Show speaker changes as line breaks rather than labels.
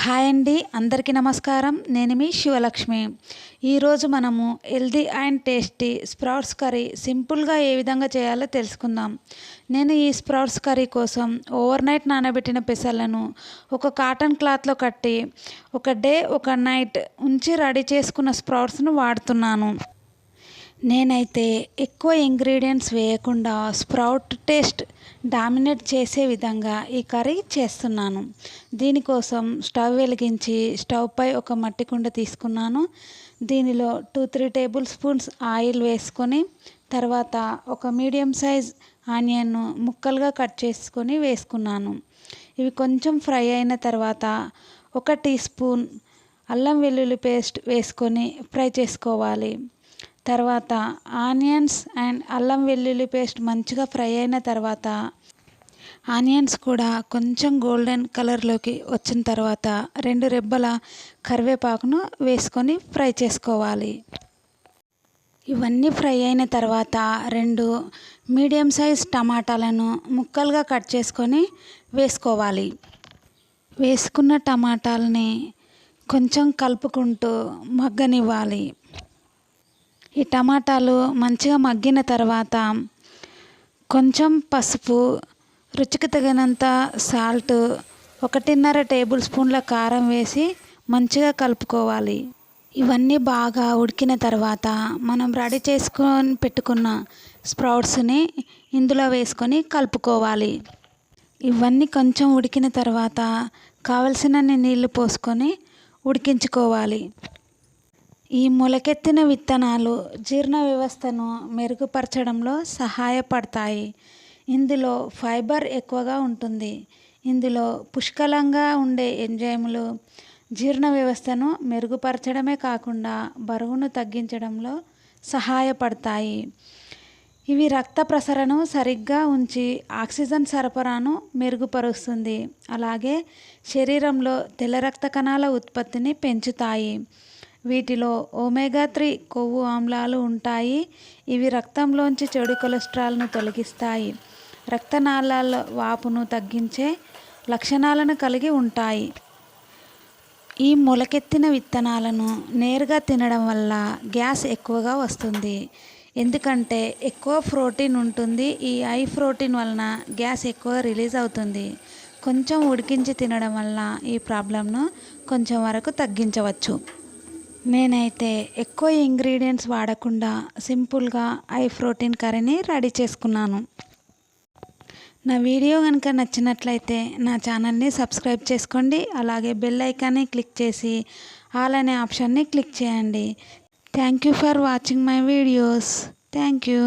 Hi అండి, అందరికీ నమస్కారం. నేను మీ శివలక్ష్మి. ఈరోజు మనము healthy and tasty sprouts curry సింపుల్గా ఏ విధంగా చేయాలో తెలుసుకుందాం. నేను ఈ స్ప్రౌట్స్ కర్రీ కోసం ఓవర్ నైట్ నానబెట్టిన పెసలను ఒక కాటన్ క్లాత్లో కట్టి ఒక డే ఒక నైట్ ఉంచి రెడీ చేసుకున్న స్ప్రౌట్స్ను వాడుతున్నాను. నేనైతే ఎక్కువ ఇంగ్రీడియంట్స్ వేయకుండా స్ప్రౌట్ టేస్ట్ డామినేట్ చేసే విధంగా ఈ కర్రీ చేస్తున్నాను. దీనికోసం స్టవ్ వెలిగించి స్టవ్ పై ఒక మట్టి కుండ తీసుకున్నాను. దీనిలో 2-3 టేబుల్ స్పూన్స్ ఆయిల్ వేసుకొని తర్వాత ఒక మీడియం సైజ్ ఆనియన్ను ముక్కలుగా కట్ చేసుకొని వేసుకున్నాను. ఇవి కొంచెం ఫ్రై అయిన తర్వాత 1 టీ స్పూన్ అల్లం వెల్లుల్లి పేస్ట్ వేసుకొని ఫ్రై చేసుకోవాలి. తర్వాత ఆనియన్స్ అండ్ అల్లం వెల్లుల్లి పేస్ట్ మంచిగా ఫ్రై అయిన తర్వాత ఆనియన్స్ కూడా కొంచెం గోల్డెన్ కలర్లోకి వచ్చిన తర్వాత 2 రెబ్బల కరివేపాకును వేసుకొని ఫ్రై చేసుకోవాలి. ఇవన్నీ ఫ్రై అయిన తర్వాత 2 మీడియం సైజ్ టమాటాలను ముక్కలుగా కట్ చేసుకొని వేసుకోవాలి. వేసుకున్న టమాటాలని కొంచెం కలుపుకుంటూ మగ్గనివ్వాలి. ఈ టమాటాలు మంచిగా మగ్గిన తర్వాత కొంచెం పసుపు, రుచికి తగినంత సాల్ట్, 1.5 టేబుల్ స్పూన్ల కారం వేసి మంచిగా కలుపుకోవాలి. ఇవన్నీ బాగా ఉడికిన తర్వాత మనం రెడీ చేసుకొని పెట్టుకున్న స్ప్రౌట్స్ని ఇందులో వేసుకొని కలుపుకోవాలి. ఇవన్నీ కొంచెం ఉడికిన తర్వాత కావలసినన్ని నీళ్లు పోసుకొని ఉడికించుకోవాలి. ఈ మొలకెత్తిన విత్తనాలు జీర్ణ వ్యవస్థను మెరుగుపరచడంలో సహాయపడతాయి. ఇందులో ఫైబర్ ఎక్కువగా ఉంటుంది. ఇందులో పుష్కలంగా ఉండే ఎంజైములు జీర్ణ వ్యవస్థను మెరుగుపరచడమే కాకుండా బరువును తగ్గించడంలో సహాయపడతాయి. ఇవి రక్త ప్రసరణను సరిగ్గా ఉంచి ఆక్సిజన్ సరఫరాను మెరుగుపరుస్తుంది. అలాగే శరీరంలో తెల్ల రక్త కణాల ఉత్పత్తిని పెంచుతాయి. వీటిలో ఒమేగా 3 కొవ్వు ఆమ్లాలు ఉంటాయి. ఇవి రక్తంలోంచి చెడు కొలెస్ట్రాల్ను తొలగిస్తాయి. రక్తనాళాల వాపును తగ్గించే లక్షణాలను కలిగి ఉంటాయి. ఈ మొలకెత్తిన విత్తనాలను నేరుగా తినడం వల్ల గ్యాస్ ఎక్కువగా వస్తుంది. ఎందుకంటే ఎక్కువ ప్రోటీన్ ఉంటుంది. ఈ హై ప్రోటీన్ వలన గ్యాస్ ఎక్కువగా రిలీజ్ అవుతుంది. కొంచెం ఉడికించి తినడం వల్ల ఈ ప్రాబ్లంను కొంచెం వరకు తగ్గించవచ్చు. నేనైతే ఎక్కువ ఇంగ్రీడియంట్స్ వాడకుండా సింపుల్గా హై ప్రోటీన్ కర్రీని రెడీ చేసుకున్నాను. నా వీడియో కనుక నచ్చినట్లయితే నా ఛానల్ని సబ్స్క్రైబ్ చేసుకోండి. అలాగే బెల్ ఐకాన్ని క్లిక్ చేసి ఆల్ అనే ఆప్షన్ని క్లిక్ చేయండి. Thank you for watching my videos. Thank you.